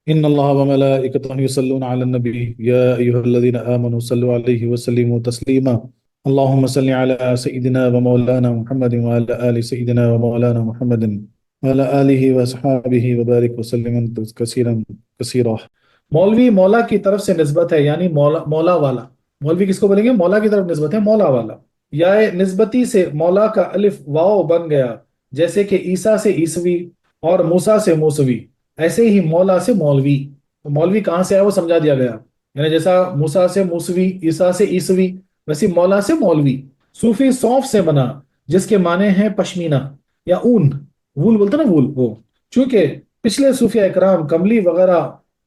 إن الله وملائكته يصلون على النبي يا أيها الذين آمنوا صلوا عليه وسلموا تسليما. اللهم صل على سيدنا ومولانا محمد وعلى آل سيدنا ومولانا محمد وعلى آله وصحابه وبارك وسلم كثيرا كثيرا. مولوی مولا کی طرف سے نسبت ہے، یعنی مولا مولا والا. مولوی کس کو بولیں گے؟ مولا کی طرف نسبت ہے، مولا والا. یا نسبتی سے مولا کا الف واو بن گیا، جیسے کہ عیسیٰ سے عیسوی اور موسیٰ سے موسوی. ایسے ہی مولا سے مولوی. تو مولوی کہاں سے ہے وہ سمجھا دیا گیا، یعنی جیسا موسیٰ سے موسوی، عیسیٰ سے عیسوی، ویسے مولا سے مولوی. صوفی صوف سے بنا، جس کے معنی ہیں پشمینہ یا اون. وول بولتے نا، وول وہ. چونکہ پچھلے صوفیہ اکرام کملی وغیرہ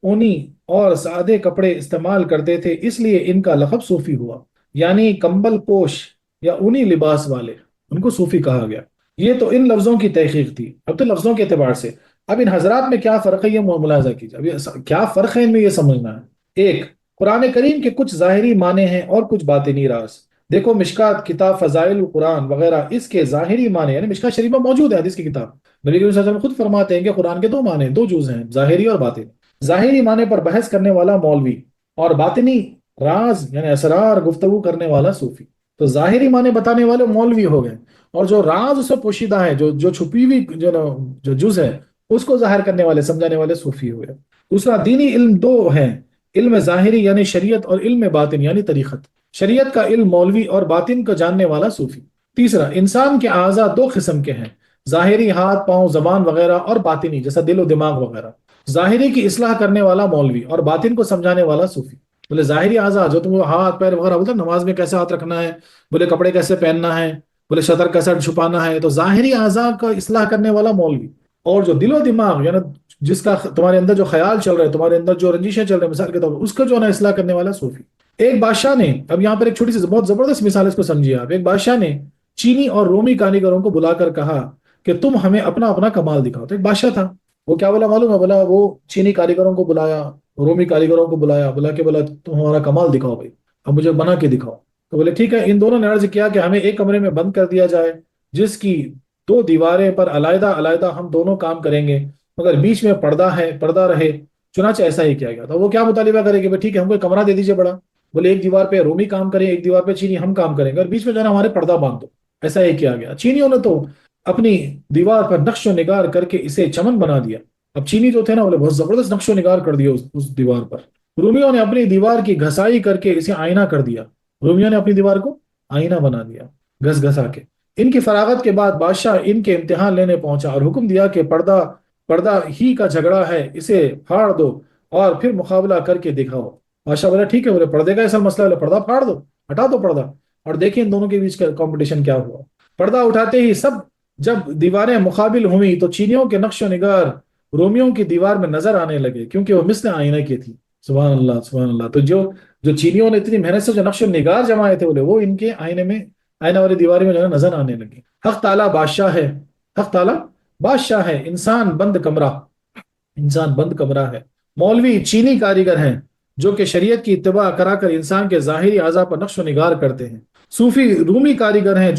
اونی اور سادے کپڑے استعمال کرتے تھے، اس لیے ان کا لقب صوفی ہوا، یعنی کمبل پوش یا اونی لباس والے، ان کو صوفی کہا گیا. یہ تو ان لفظوں کی تحقیق تھی. اب تو لفظوں کے اعتبار سے اب ان حضرات میں کیا فرق ہے یہ ملاحظہ کیجیے. اب کیا فرق ہے ان میں یہ سمجھنا ہے. ایک، قرآن کریم کے کچھ ظاہری معنی ہیں اور کچھ باطنی راز. دیکھو مشکات کتاب فضائل القرآن وغیرہ، اس کے ظاہری معنی، یعنی مشکات شریف میں موجود ہے حدیث کی کتاب. نبی کریم صلی اللہ علیہ وسلم خود فرماتے ہیں کہ قرآن کے دو معنی، دو جز ہیں، ظاہری اور باطنی. ظاہری معنی پر بحث کرنے والا مولوی، اور باطنی راز یعنی اسرار گفتگو کرنے والا صوفی. تو ظاہری معنی بتانے والے مولوی ہو گئے، اور جو راز اس سے پوشیدہ ہے، جو چھپی ہوئی جو جز ہے، اس کو ظاہر کرنے والے سمجھانے والے صوفی ہوئے. دوسرا، دینی علم دو ہیں، علم ظاہری یعنی شریعت اور علم باطن یعنی طریقت. شریعت کا علم مولوی اور باطن کو جاننے والا صوفی. تیسرا، انسان کے اعضاء دو قسم کے ہیں، ظاہری ہاتھ پاؤں زبان وغیرہ، اور باطنی جیسا دل و دماغ وغیرہ. ظاہری کی اصلاح کرنے والا مولوی اور باطن کو سمجھانے والا صوفی. بولے ظاہری اعضاء جو تم ہاتھ پیر وغیرہ بولتے نماز میں کیسے ہاتھ رکھنا ہے، بولے کپڑے کیسے پہننا ہے، بولے شطر کیسے چھپانا ہے، تو ظاہری اعضاء کا اصلاح کرنے والا مولوی. اور جو دل و دماغ یعنی جس کا تمہارے اندر جو خیال چل رہے ہیں، تمہارے اندر جو رنجشیں چل رہے ہیں مثال کے طور پر، اس کا جو ہے نا اصلاح کرنے والا صوفی. ایک بادشاہ نے، اب یہاں پر ایک چھوٹی سی بہت زبردست مثال اس کو سمجھیے آپ. ایک بادشاہ نے چینی اور رومی کاریگروں کو بلا کر کہا کہ تم ہمیں اپنا اپنا کمال دکھاؤ. تو ایک بادشاہ تھا، وہ کیا بولا معلوم ہے؟ بولا وہ چینی کاریگروں کو بلایا، رومی کاریگروں کو بلایا، بولا تم ہمارا کمال دکھاؤ بھائی، اب مجھے بنا کے دکھاؤ. تو بولے ٹھیک ہے. ان دونوں نے عرض کیا کہ ہمیں ایک کمرے میں بند کر دیا جائے، جس کی دو دیواریں پر علیحدہ علیحدہ ہم دونوں کام کریں گے، مگر بیچ میں پردہ رہے. چنانچہ ایسا ہی کیا گیا. تو وہ کیا مطالبہ کرے کہ ٹھیک ہے ہم کو ایک کمرہ دے دیجیے بڑا. بولے ایک دیوار پہ رومی کام کریں، ایک دیوار پہ چینی ہم کام کریں گے، اور بیچ میں جو ہے نا ہمارے پردہ باندھ دو. ایسا ہی کیا گیا. چینیوں نے تو اپنی دیوار پر نقش و نگار کر کے اسے چمن بنا دیا. اب چینی جو تھے نا بولے بہت زبردست نقش و نگار کر دیا اس دیوار پر. رومیوں نے اپنی دیوار کی گھسائی کر کے اسے آئینہ کر دیا. رومیوں نے اپنی دیوار کو آئینہ بنا دیا گھس گھسا کے. ان کی فراغت کے بعد بادشاہ ان کے امتحان لینے پہنچا اور حکم دیا کہ پردہ ہی کا جھگڑا ہے، اسے پھاڑ دو اور پھر مقابلہ کر کے دکھاؤ. بادشاہ بولا ٹھیک ہے. بولے پردے کا ایسا مسئلہ ہے، بولے پردہ پھاڑ دو، ہٹا دو پردہ، اور دیکھیں ان دونوں کے بیچ کا کمپٹیشن کیا ہوا. پردہ اٹھاتے ہی جب دیواریں مقابل ہوئی تو چینیوں کے نقش و نگار رومیوں کی دیوار میں نظر آنے لگے، کیونکہ وہ مثل آئینہ کی تھی. سبحان اللہ سبحان اللہ. تو جو چینیوں نے اتنی محنت سے جو نقش و نگار جمائے تھے، بولے وہ ان کے آئینہ والی دیوار میں جو ہے نظر آنے لگے. حق تعالیٰ بادشاہ ہے، حق تعالیٰ بادشاہ ہے، انسان بند کمرہ ہے. مولوی چینی کاریگر ہیں جو کہ شریعت کی اتباع کرا کر انسان کے ظاہری اعضاء پر نقش و نگار کرتے ہیں. صوفی رومی کاریگر ہیں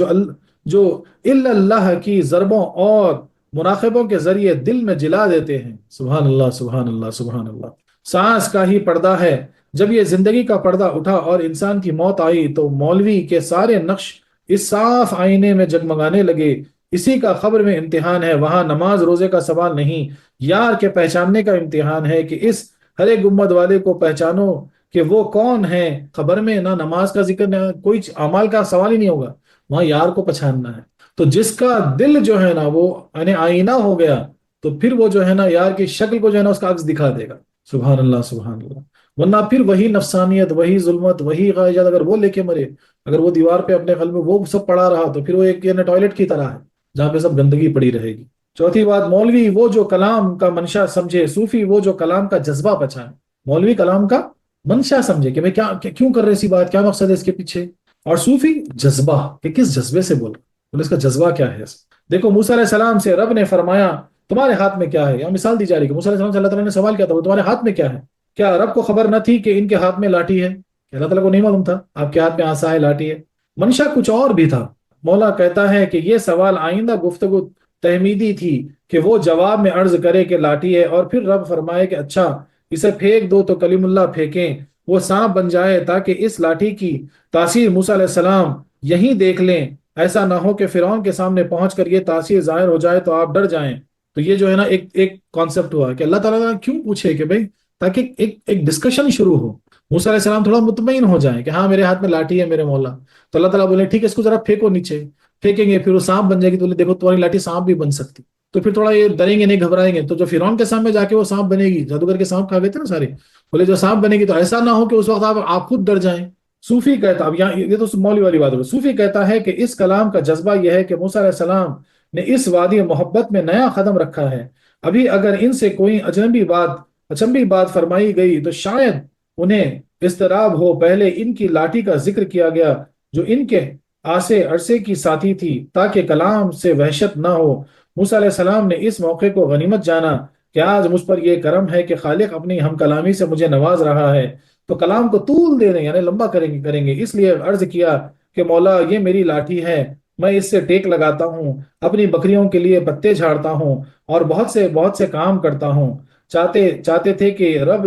جو اللہ کی ضربوں اور مراقبوں کے ذریعے دل میں جلا دیتے ہیں. سبحان اللہ سبحان اللہ سبحان اللہ. سانس کا ہی پردہ ہے. جب یہ زندگی کا پردہ اٹھا اور انسان کی موت آئی تو مولوی کے سارے نقش اس صاف آئینے میں جگمگانے لگے. اسی کا خبر میں امتحان ہے. وہاں نماز روزے کا سوال نہیں، یار کے پہچاننے کا امتحان ہے کہ اس ہرے گنبد والے کو پہچانو کہ وہ کون ہے. خبر میں نہ نماز کا ذکر، نہ کوئی اعمال کا سوال ہی نہیں ہوگا، وہاں یار کو پہچاننا ہے. تو جس کا دل جو ہے نا وہ یعنی آئینہ ہو گیا، تو پھر وہ جو ہے نا یار کی شکل کو جو ہے نا اس کا عکس دکھا دے گا. سبحان اللہ سبحان اللہ. ورنہ پھر وہی نفسانیت، وہی ظلمت، وہی غائجات اگر وہ لے کے مرے، اگر وہ دیوار پہ اپنے قلب میں وہ سب پڑا رہا، تو پھر وہ ایک ٹوائلٹ کی طرح ہے جہاں پہ سب گندگی پڑی رہے گی. چوتھی بات، مولوی وہ جو کلام کا منشا سمجھے، صوفی وہ جو کلام کا جذبہ پہچانے. مولوی کلام کا منشا سمجھے کہ میں کیوں کر رہے اسی بات، کیا مقصد ہے اس کے پیچھے، اور صوفی جذبہ کہ کس جذبے سے بول رہا، اس کا جذبہ کیا ہے. دیکھو موسیٰ علیہ السلام سے رب نے فرمایا تمہارے ہاتھ میں کیا ہے، یا مثال دی جا رہی کہ موسیٰ علیہ السلام سے اللہ تعالیٰ نے سوال کیا تھا وہ تمہارے ہاتھ میں کیا ہے. کیا رب کو خبر نہ تھی کہ ان کے ہاتھ میں لاٹھی ہے؟ اللہ تعالیٰ کو نہیں معلوم تھا آپ کے ہاتھ میں عصا ہے، لاٹھی ہے؟ منشا کچھ اور بھی تھا. مولا کہتا ہے کہ یہ سوال آئندہ گفتگو تحمیدی تھی کہ وہ جواب میں عرض کرے کہ لاٹھی ہے، اور پھر رب فرمائے کہ اچھا اسے پھینک دو، تو کلیم اللہ پھینکیں، وہ سانپ بن جائے، تاکہ اس لاٹھی کی تاثیر موسیٰ علیہ السلام یہیں دیکھ لیں، ایسا نہ ہو کہ فرعون کے سامنے پہنچ کر یہ تاثیر ظاہر ہو جائے تو آپ ڈر جائیں۔ تو یہ جو ہے نا ایک کانسیپٹ ہوا کہ اللہ تعالیٰ نے کیوں پوچھے کہ بھائی، تاکہ ایک ڈسکشن شروع ہو، موسیٰ علیہ السلام تھوڑا مطمئن ہو جائیں کہ ہاں میرے ہاتھ میں لاٹھی ہے میرے مولا۔ تو اللہ تعالیٰ بولے ٹھیک ہے اس کو ذرا پھینکو نیچے، پھینکیں گے پھر وہ سانپ بن جائے گی، تو بولے دیکھو تمہاری لاٹھی سانپ بھی بن سکتی، تو پھر تھوڑا یہ ڈریں گے نہیں گھبرائیں گے۔ تو جو فرعون کے سامنے جا کے وہ سانپ بنے گی، جادوگر کے سانپ کھا گئے تھے نا سارے، بولے جو سانپ بنے گی تو ایسا نہ ہو کہ اس وقت آپ خود ڈر جائیں۔ صوفی کہتا، اب یہاں یہ تو مولوی والی بات ہو، صوفی کہتا ہے کہ اس کلام کا جذبہ یہ ہے کہ موسیٰ علیہ السلام نے اس وادی محبت میں نیا قدم رکھا ہے، ابھی اگر ان سے کوئی اچنبی بات فرمائی گئی تو شاید انہیں اضطراب ہو۔ پہلے ان کی لاٹھی کا ذکر کیا گیا جو ان کے آسے عرصے کی ساتھی تھی، تاکہ کلام سے وحشت نہ ہو۔ موسیٰ علیہ السلام نے اس موقع کو غنیمت جانا کہ آج مجھ پر یہ کرم ہے کہ خالق اپنی ہم کلامی سے مجھے نواز رہا ہے، تو کلام کو طول دے دیں یعنی لمبا کریں گے، اس لیے عرض کیا کہ مولا یہ میری لاٹھی ہے، میں اس سے ٹیک لگاتا ہوں، اپنی بکریوں کے لیے پتے جھاڑتا ہوں، اور بہت سے کام کرتا ہوں۔ چاہتے تھے کہ رب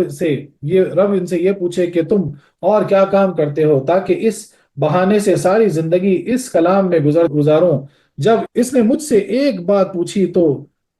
ان سے یہ پوچھے کہ تم اور کیا کام کرتے ہو، تاکہ اس بہانے سے ساری زندگی اس کلام میں گزاروں۔ جب اس نے مجھ سے ایک بات پوچھی تو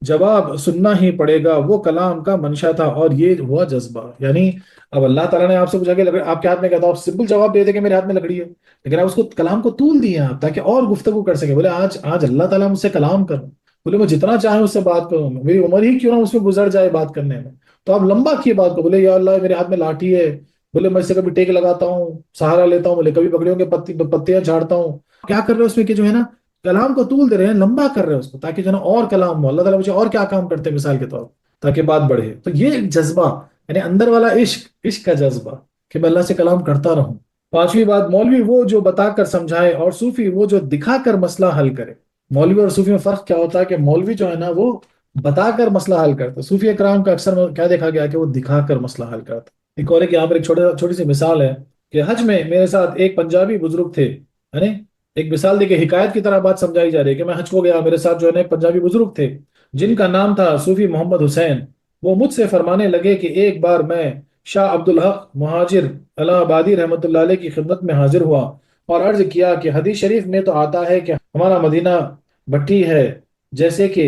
جواب سننا ہی پڑے گا، وہ کلام کا منشا تھا اور یہ ہوا جذبہ۔ یعنی اب اللہ تعالیٰ نے آپ سے پوچھا کہ آپ کے ہاتھ میں کہتا، آپ سمپل جواب دے دے کہ میرے ہاتھ میں لکڑی ہے، لیکن آپ اس کو کلام کو طول دیے آپ تاکہ اور گفتگو کر سکے۔ بولے آج اللہ تعالیٰ مجھ سے کلام کروں، بولے میں جتنا چاہوں اس سے بات کروں، میری عمر ہی کیوں نہ اس میں گزر جائے بات کرنے میں، تو آپ لمبا کیے بات کو۔ بولے یا اللہ میرے ہاتھ میں لاٹھی ہے، بولے میں اس سے کبھی ٹیک لگاتا ہوں، سہارا لیتا ہوں، بولے کبھی بکریوں کے پتیاں جھاڑتا ہوں۔ کیا کر رہے ہو اس میں کہ جو ہے نا کلام کو طول دے رہے ہیں، لمبا کر رہے ہیں اس کو، تاکہ جو ہے نا اور کلام ہو۔ اللہ تعالیٰ مجھے اور کیا کام کرتے ہیں مثال کے طور پر، تاکہ بات بڑھے۔ تو یہ ایک جذبہ یعنی اندر والا عشق کا جذبہ کہ میں اللہ سے کلام کرتا رہوں۔ پانچویں بات، مولوی وہ جو بتا کر سمجھائے اور صوفی وہ جو دکھا کر مسئلہ حل کرے۔ مولوی اور صوفی میں فرق کیا ہوتا ہے کہ مولوی جو ہے نا وہ بتا کر مسئلہ حل کرتا ہے، صوفی اکرام کا اکثر کیا دیکھا گیا کہ وہ دکھا کر مسئلہ حل کرتا ہے۔ ایک اور یہاں پر ایک چھوٹی سی مثال ہے کہ حج میں میرے ساتھ ایک پنجابی بزرگ تھے، یعنی ایک مثال دے کے حکایت کی طرح بات سمجھائی جا رہی ہے کہ میں حج کو گیا، میرے ساتھ جو ہے نا ایک پنجابی بزرگ تھے جن کا نام تھا صوفی محمد حسین۔ وہ مجھ سے فرمانے لگے کہ ایک بار میں شاہ عبد الحق مہاجر الہ آبادی رحمۃ اللہ علیہ کی خدمت میں حاضر ہوا اور عرض کیا کہ حدیث شریف میں تو آتا ہے کہ ہمارا مدینہ بھٹی ہے، جیسے کہ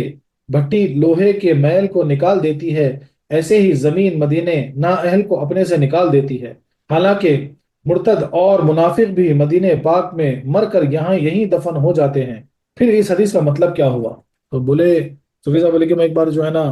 بھٹی لوہے کے میل کو نکال دیتی ہے، ایسے ہی زمین مدینے نااہل کو اپنے سے نکال دیتی ہے۔ حالانکہ مرتد اور منافق بھی مدینے پاک میں مر کر یہیں دفن ہو جاتے ہیں، پھر اس حدیث کا مطلب کیا ہوا؟ تو بولے صوفی صاحب بولے کہ میں ایک بار جو ہے نا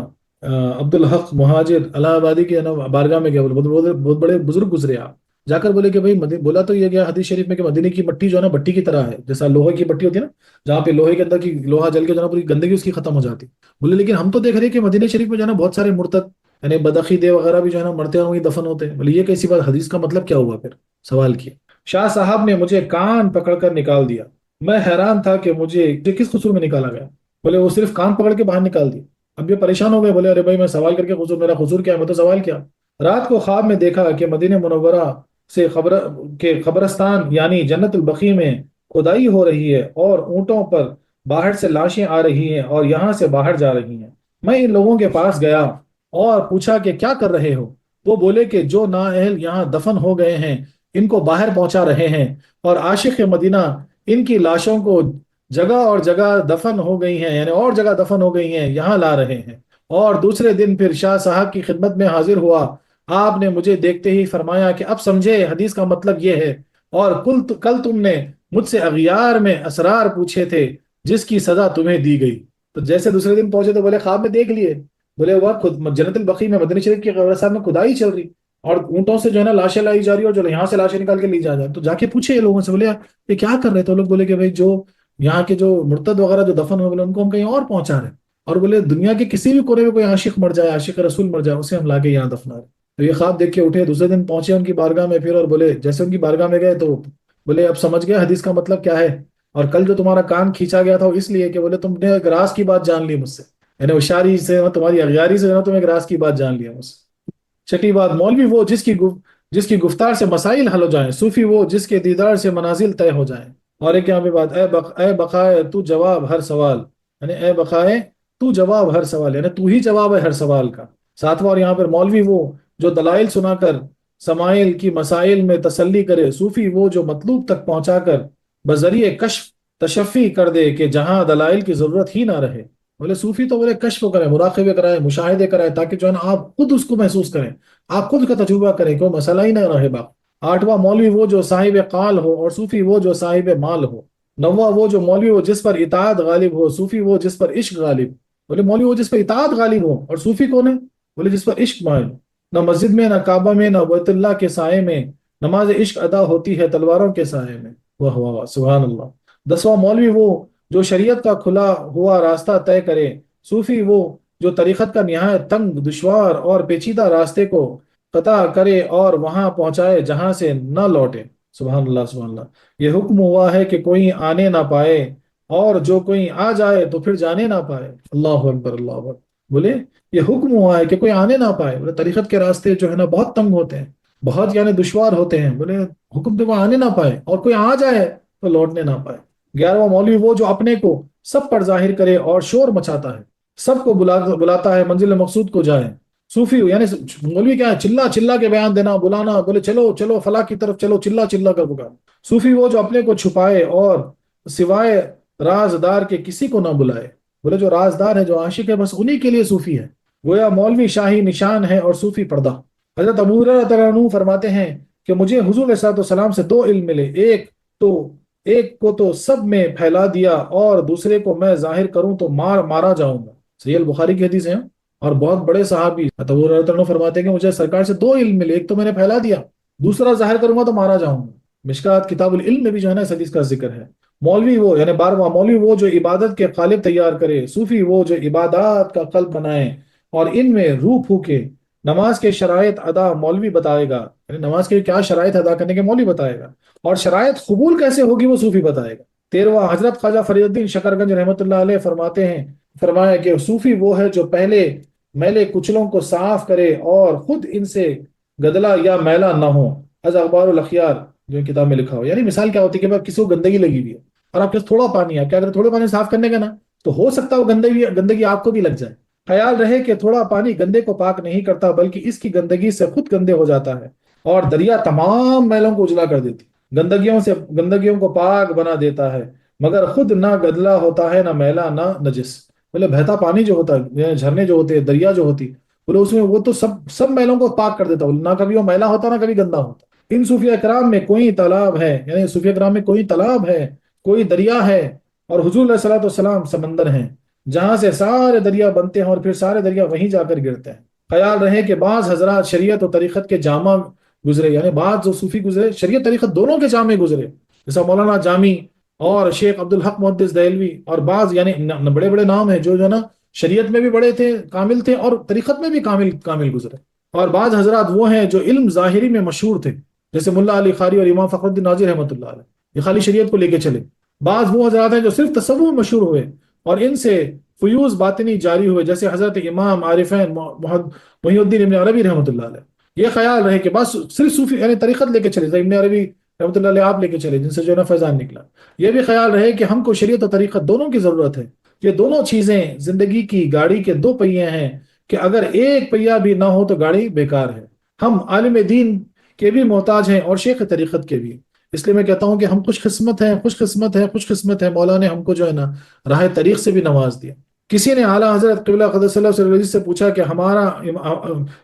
عبد الحق مہاجر الہ آبادی کے بارگاہ میں گیا، بہت بڑے بزرگ گزرے آپ، جا کر بولے کہ بھائی بولا تو یہ گیا حدیث شریف میں کہ مدینے کی مٹی جو ہے نا بٹی کی طرح ہے، جیسا لوہے کی بٹی ہوتی ہے نا، جہاں پہ لوہے کے اندر کی لوہا جل کے جو ہے نا پوری گندگی اس کی ختم ہو جاتی۔ بولے لیکن ہم تو دیکھ رہے ہیں کہ مدینے شریف میں جو ہے نا بہت سارے مرتد یعنی بدعقیدے وغیرہ بھی جو ہے نا مرتے ہیں وہیں دفن ہوتے ہیں۔ بولے یہ کیسی بات، حدیث کا مطلب کیا ہوا؟ پھر سوال کیا۔ شاہ صاحب نے مجھے کان پکڑ کر نکال دیا، میں حیران تھا کہ مجھے کس قصور میں نکالا گیا؟ بولے وہ صرف کان پکڑ کے باہر نکال دیا۔ اب یہ پریشان ہو گئے، بولے ارے بھائی میں سوال کر کے قصور، میرا قصور کیا ہے، میں تو سوال کیا۔ رات کو خواب میں دیکھا کہ مدینہ منورہ سے قبرستان یعنی جنت البقیع میں کھدائی ہو رہی ہے اور اونٹوں پر باہر سے لاشیں آ رہی ہیں اور یہاں سے باہر جا رہی ہیں۔ میں ان لوگوں کے پاس گیا اور پوچھا کہ کیا کر رہے ہو؟ وہ بولے کہ جو نااہل یہاں دفن ہو گئے ہیں ان کو باہر پہنچا رہے ہیں، اور عاشق مدینہ ان کی لاشوں کو جگہ اور جگہ دفن ہو گئی ہیں یعنی اور جگہ دفن ہو گئی ہیں یہاں لا رہے ہیں۔ اور دوسرے دن پھر شاہ صاحب کی خدمت میں حاضر ہوا، آپ نے مجھے دیکھتے ہی فرمایا کہ اب سمجھے حدیث کا مطلب یہ ہے، اور کل تم نے مجھ سے اغیار میں اسرار پوچھے تھے جس کی سزا تمہیں دی گئی۔ تو جیسے دوسرے دن پہنچے تو بولے خواب میں دیکھ لیے، بولے وہ خود جنت البقیع میں مدینہ شریف کی قبرستان میں کھدائی چل رہی اور اونٹوں سے جو ہے نا لاشیں لائی جا رہی اور جو یہاں سے لاشیں نکال کے لی جا رہی۔ تو جا کے پوچھے یہ لوگوں سے، بولے یہ کیا کر رہے؟ تو لوگ بولے کہ بھائی جو یہاں کے جو مرتد وغیرہ جو دفن ہوئے بولے ان کو ہم کہیں اور پہنچا رہے ہیں، اور بولے دنیا کے کسی بھی کونے میں کوئی عاشق مر جائے، عاشق رسول مر جائے، اسے ہم لا کے یہاں دفنا رہے۔ تو یہ خواب دیکھ کے اٹھے، دوسرے دن پہنچے ان کی بارگاہ میں پھر، اور بولے جیسے ان کی بارگاہ میں گئے تو بولے اب سمجھ گئے حدیث کا مطلب کیا ہے، اور کل جو تمہارا کان کھینچا گیا تھا وہ اس لیے کہ بولے تم نے ایک راز کی بات جان لی مجھ سے، یعنی ہوشیاری سے تمہاری اغیاری سے تم ایک راز کی بات جان لیا مجھ سے۔ چھٹی بات، مولوی وہ جس کی گفتار سے مسائل حل ہو جائیں، صوفی وہ جس کے دیدار سے منازل طے ہو جائیں۔ اور ایک یہاں پہ بات، اے بقائے تو جواب ہر سوال، یعنی اے بقائے تو جواب ہر سوال، یعنی تو ہی جواب ہے ہر سوال کا۔ ساتواں، اور یہاں پر مولوی وہ جو دلائل سنا کر سمائل کی مسائل میں تسلی کرے، صوفی وہ جو مطلوب تک پہنچا کر بذریعہ کشف تشفی کر دے کہ جہاں دلائل کی ضرورت ہی نہ رہے۔ بولے صوفی تو بولے کشف کرے، مراقبے کرائے، مشاہدے کرائے، تاکہ جو ہے نا آپ خود اس کو محسوس کریں، آپ خود کا تجربہ کریں کہ وہ مسئلہ ہی نہ رہے باقی۔ آٹھواں، مولوی وہ جو صاحب قال ہو اور صوفی وہ جو صاحب مال ہو۔ نواں، وہ جو مولوی ہو جس پر اطاعت غالب ہو، صوفی وہ جس پر عشق غالب۔ بولے مولوی وہ جس پر اطاعت غالب ہو، اور صوفی کون ہے؟ بولے جس پر عشق مائل۔ نہ مسجد میں، نہ کعبہ میں، نہ بیت اللہ کے سائے میں نماز عشق ادا ہوتی ہے تلواروں کے سائے میں۔ واہ واہ واہ، سبحان اللہ۔ دسواں، مولوی وہ جو شریعت کا کھلا ہوا راستہ طے کرے، صوفی وہ جو طریقت کا نہایت تنگ، دشوار اور پیچیدہ راستے کو قطع کرے اور وہاں پہنچائے جہاں سے نہ لوٹے۔ سبحان اللہ سبحان اللہ۔ یہ حکم ہوا ہے کہ کوئی آنے نہ پائے، اور جو کوئی آ جائے تو پھر جانے نہ پائے۔ اللہ اکبر اللہ اکبر۔ بولے یہ حکم ہوا ہے کہ کوئی آنے نہ پائے، بولے طریقت کے راستے جو ہے نا بہت تنگ ہوتے ہیں، بہت یعنی دشوار ہوتے ہیں، بولے حکم تو کوئی آنے نہ پائے اور کوئی آ جائے تو لوٹنے نہ پائے۔ گیارہواں، مولوی وہ جو اپنے کو سب پر ظاہر کرے اور شور مچاتا ہے، سب کو بلاتا ہے منزل مقصود کو جائے۔ صوفی یعنی مولوی کیا ہے؟ چلا چلا کے بیان دینا، بلانا، بولے چلو چلو فلاں کی طرف چلو، چلا چلا کر پکار۔ صوفی وہ جو اپنے کو چھپائے اور سوائے رازدار کے کسی کو نہ بلائے۔ بولے جو رازدار ہے، جو عاشق ہے، بس انہی کے لیے صوفی ہے۔ گویا مولوی شاہی نشان ہے اور صوفی پردہ۔ حضرت ابو ہریرہ رضی اللہ عنہ فرماتے ہیں کہ مجھے حضور علیہ الصلوۃ والسلام سے دو علم ملے، ایک کو تو سب میں پھیلا دیا، اور دوسرے کو میں ظاہر کروں تو مارا جاؤں گا۔ صحیح البخاری کی حدیث ہے، اور بہت بڑے صحابی حضرت ابو ہریرہ رضی اللہ عنہ فرماتے ہیں کہ مجھے سرکار سے دو علم ملے، ایک تو میں نے پھیلا دیا، دوسرا ظاہر کروں گا تو مارا جاؤں گا۔ مشکات کتاب العلم میں بھی جو ہے نا اس حدیث کا ذکر ہے۔ مولوی وہ یعنی بارہواں، مولوی وہ جو عبادت کے قالب تیار کرے، صوفی وہ جو عبادات کا قلب بنائے اور ان میں روح پھونکے۔ نماز کے شرائط ادا مولوی بتائے گا، یعنی نماز کے کیا شرائط ادا کرنے کے مولوی بتائے گا، اور شرائط قبول کیسے ہوگی وہ صوفی بتائے گا۔ تیرواں، حضرت خواجہ فرید الدین شکرگنج رحمۃ اللہ علیہ فرماتے ہیں، فرمایا کہ صوفی وہ ہے جو پہلے میلے کچلوں کو صاف کرے اور خود ان سے گدلا یا میلا نہ ہو۔ از اخبار الاخیار جو کتاب میں لکھا ہو، یعنی مثال کیا ہوتی ہے کہ کسی کو گندگی لگی ہوئی ہے اور آپ کے تھوڑا پانی ہے، کیا اگر تھوڑے پانی صاف کرنے کا نا تو ہو سکتا ہے وہ گندگی آپ کو بھی لگ جائے۔ خیال رہے کہ تھوڑا پانی گندے کو پاک نہیں کرتا، بلکہ اس کی گندگی سے خود گندے ہو جاتا ہے، اور دریا تمام میلوں کو اجلا کر دیتی، گندگیوں کو پاک بنا دیتا ہے، مگر خود نہ گدلا ہوتا ہے، نہ میلا، نہ نجس۔ بولے بہتا پانی جو ہوتا ہے، جھرنے جو ہوتے ہیں، دریا جو ہوتی، بولے اس میں وہ تو سب میلوں کو پاک کر دیتا، نہ کبھی وہ میلا ہوتا نہ کبھی گندا ہوتا۔ ان صوفیہ کرام میں کوئی تالاب ہے، یعنی صوفیہ کرام میں کوئی تالاب ہے، کوئی دریا ہے، اور حضور علیہ الصلوۃ والسلام سمندر ہیں، جہاں سے سارے دریا بنتے ہیں اور پھر سارے دریا وہیں جا کر گرتے ہیں۔ خیال رہے کہ بعض حضرات شریعت و طریقت کے جامع گزرے، یعنی بعض جو صوفی گزرے شریعت طریقت دونوں کے جامع گزرے، جیسا مولانا جامی اور شیخ عبدالحق محدث دہلوی، اور بعض یعنی بڑے بڑے نام ہیں جو نا شریعت میں بھی بڑے تھے، کامل تھے، اور طریقت میں بھی کامل گزرے۔ اور بعض حضرات وہ ہیں جو علم ظاہری میں مشہور تھے، جیسے ملا علی قاری اور امام فخر الدین ناظر رحمۃ اللہ علیہ، یہ خالی شریعت کو لے کے چلے۔ بعض وہ حضرات ہیں جو صرف تصوف میں مشہور ہوئے اور ان سے فیوز باطنی جاری ہوئے، جیسے حضرت امام عارفین محی الدین ابن عربی رحمۃ اللہ علیہ۔ یہ خیال رہے کہ بس صرف صوفی یعنی طریقت لے کے چلے، ابن عربی رحمۃ اللہ علیہ آپ لے کے چلے، جن سے جو ہے نا فیضان نکلا۔ یہ بھی خیال رہے کہ ہم کو شریعت و طریقت دونوں کی ضرورت ہے، یہ دونوں چیزیں زندگی کی گاڑی کے دو پہیے ہیں، کہ اگر ایک پہیہ بھی نہ ہو تو گاڑی بیکار ہے۔ ہم عالم دین کے بھی محتاج ہیں اور شیخ طریقت کے بھی، اس لیے میں کہتا ہوں کہ ہم خوش قسمت ہیں، مولا نے ہم کو جو ہے نا راہ طریق سے بھی نواز دیا۔ کسی نے اعلیٰ حضرت قبلہ قدس اللہ صلی اللہ علیہ وسلم سے پوچھا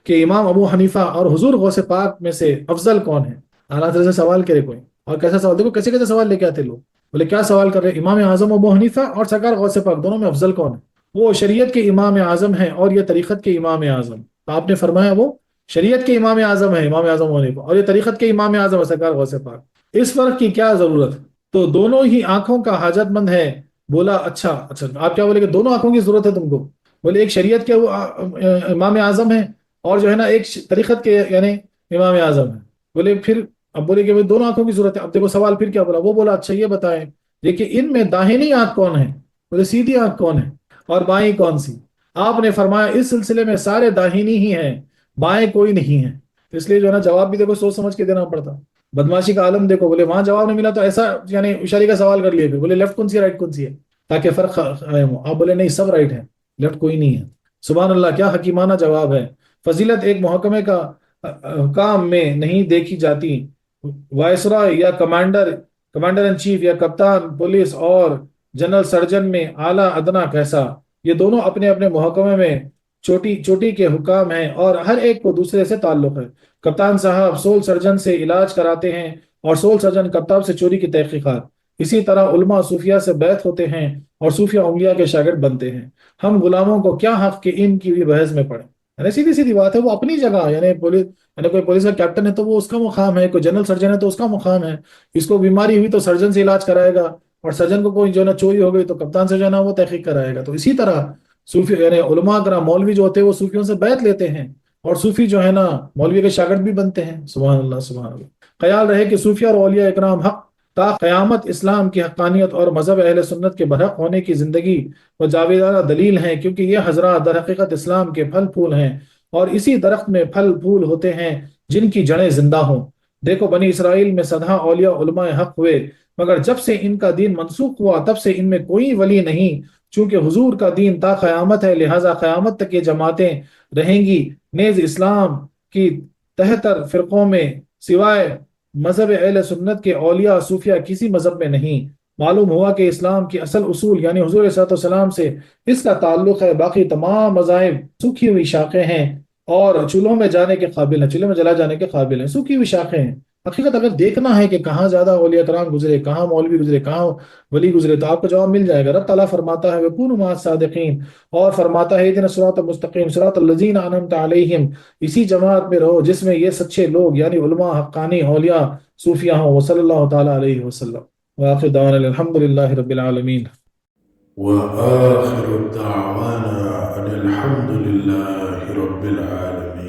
کہ امام ابو حنیفہ اور حضور غوث پاک میں سے افضل کون ہے؟ اعلیٰ حضرت سے سوال کرے کوئی، اور کیسا سوال، دیکھو کیسے سوال لے کے آتے لوگ۔ بولے کیا سوال کر رہے؟ امام اعظم ابو حنیفہ اور سرکار غوث پاک دونوں میں افضل کون ہے؟ وہ شریعت کے امام اعظم ہیں اور یہ طریقت کے امام اعظم۔ آپ نے فرمایا وہ شریعت کے امام اعظم ہے امام اعظم ابو حنیفہ، اور یہ طریقت کے امام اعظم ہے سرکار غوث پاک، اس فرق کی کیا ضرورت؟ تو دونوں ہی آنکھوں کا حاجت مند ہے۔ بولا اچھا آپ کیا بولے کہ دونوں آنکھوں کی ضرورت ہے تم کو؟ بولے ایک شریعت کے امام اعظم ہے اور جو ہے نا ایک طریقت کے یعنی امام اعظم ہے۔ بولے پھر اب بولے کہ دونوں آنکھوں کی ضرورت ہے۔ اب دیکھو سوال پھر کیا بولا، وہ بولا اچھا یہ بتائیں دیکھیے ان میں داہنی آنکھ کون ہے؟ بولے سیدھی آنکھ کون ہے، اور بائیں کون سی؟ آپ نے فرمایا اس سلسلے میں سارے داہنی ہی ہیں، بائیں کوئی نہیں ہے۔ اس لیے جو ہے نا جواب بھی دیکھو سوچ سمجھ کے دینا پڑتا۔ بدماشی کا عالم دیکھو، بولے وہاں جواب نہیں ملا تو ایسا یعنی اشارے کا سوال کر لیے، بولے لیفٹ کون سی ہے رائٹ کون سی ہے؟ تاکہ فرق قائم ہو۔ آپ بولے نہیں سب رائٹ ہے، لیفٹ کوئی نہیں ہے۔ سبحان اللہ، کیا حکیمانہ جواب ہے۔ فضیلت ایک محکمے کا کام میں نہیں دیکھی جاتی۔ وائسرا یا کمانڈر ان چیف یا کپتان پولیس اور جنرل سرجن میں اعلیٰ ادنا کیسا، یہ دونوں اپنے اپنے محکمے میں چوٹی چوٹی کے حکام ہیں اور ہر ایک کو دوسرے سے تعلق ہے۔ کپتان صاحب سول سرجن سے علاج کراتے ہیں اور سول سرجن کپتان سے چوری کی تحقیقات۔ اسی طرح علماء صوفیہ سے بیعت ہوتے ہیں اور صوفیہ اولیاء کے شاگرد بنتے ہیں۔ ہم غلاموں کو کیا حق کہ ان کی بھی بحث میں پڑیں؟ یعنی سیدھی سیدھی بات ہے، وہ اپنی جگہ، یعنی پولیس، یعنی کوئی پولیس کا کیپٹن ہے تو وہ اس کا مقام ہے، کوئی جنرل سرجن ہے تو اس کا مقام ہے۔ اس کو بیماری ہوئی تو سرجن سے علاج کرائے گا، اور سرجن کو کوئی جو ہے نا چوری ہو گئی تو کپتان سے جو ہے نا وہ تحقیق کرائے گا۔ تو اسی طرح صوفی یعنی علماء کرام مولوی جو ہوتے ہیں وہ صوفیوں سے بیعت لیتے ہیں، اور صوفی جو ہے نا مولوی کے شاگرد بھی بنتے ہیں۔ سبحان اللہ سبحان اللہ۔ خیال رہے کہ صوفیہ اور اولیاء اکرام حق تا قیامت اسلام کی حقانیت اور مذہب اہل سنت کے برحق ہونے کی زندگی و جاویدانہ دلیل ہیں، کیونکہ یہ حضرات در حقیقت اسلام کے پھل پھول ہیں، اور اسی درخت میں پھل پھول ہوتے ہیں جن کی جڑیں زندہ ہوں۔ دیکھو بنی اسرائیل میں سدھا اولیاء علماء حق ہوئے، مگر جب سے ان کا دین منسوخ ہوا تب سے ان میں کوئی ولی نہیں، چونکہ حضور کا دین تا قیامت ہے، لہٰذا قیامت تک یہ جماعتیں رہیں گی۔ نیز اسلام کی 73 فرقوں میں سوائے مذہب اہل سنت کے اولیاء صوفیہ کسی مذہب میں نہیں۔ معلوم ہوا کہ اسلام کی اصل اصول یعنی حضور صلی اللہ علیہ وسلم سے اس کا تعلق ہے، باقی تمام مذاہب سوکھی ہوئی شاخیں ہیں اور چولہوں میں جانے کے قابل ہیں، چولہے میں جلا جانے کے قابل ہیں، سوکھی ہوئی شاخیں ہیں۔ حقیقت اگر دیکھنا ہے کہ کہاں زیادہ اولیاء کرام گزرے، کہاں مولوی گزرے، کہاں ولی گزرے، تو آپ کو جواب مل جائے گا۔ رب تعالیٰ فرماتا ہے وَكُونُوا مَعَ الصَّادِقِينَ، اور فرماتا ہے اهْدِنَا الصِّرَاطَ الْمُسْتَقِيمَ صِرَاطَ الَّذِينَ أَنْعَمْتَ عَلَيْهِمْ، اسی جماعت میں رہو جس میں یہ سچے لوگ یعنی علماء حقانی اولیاء صوفیہ ہوں۔ وصلی اللہ تعالیٰ علیہ وسلم وآخر دعوانا الحمد للہ رب العالمین۔ وآخر دعوانا أن الحمد لله رب العالمين.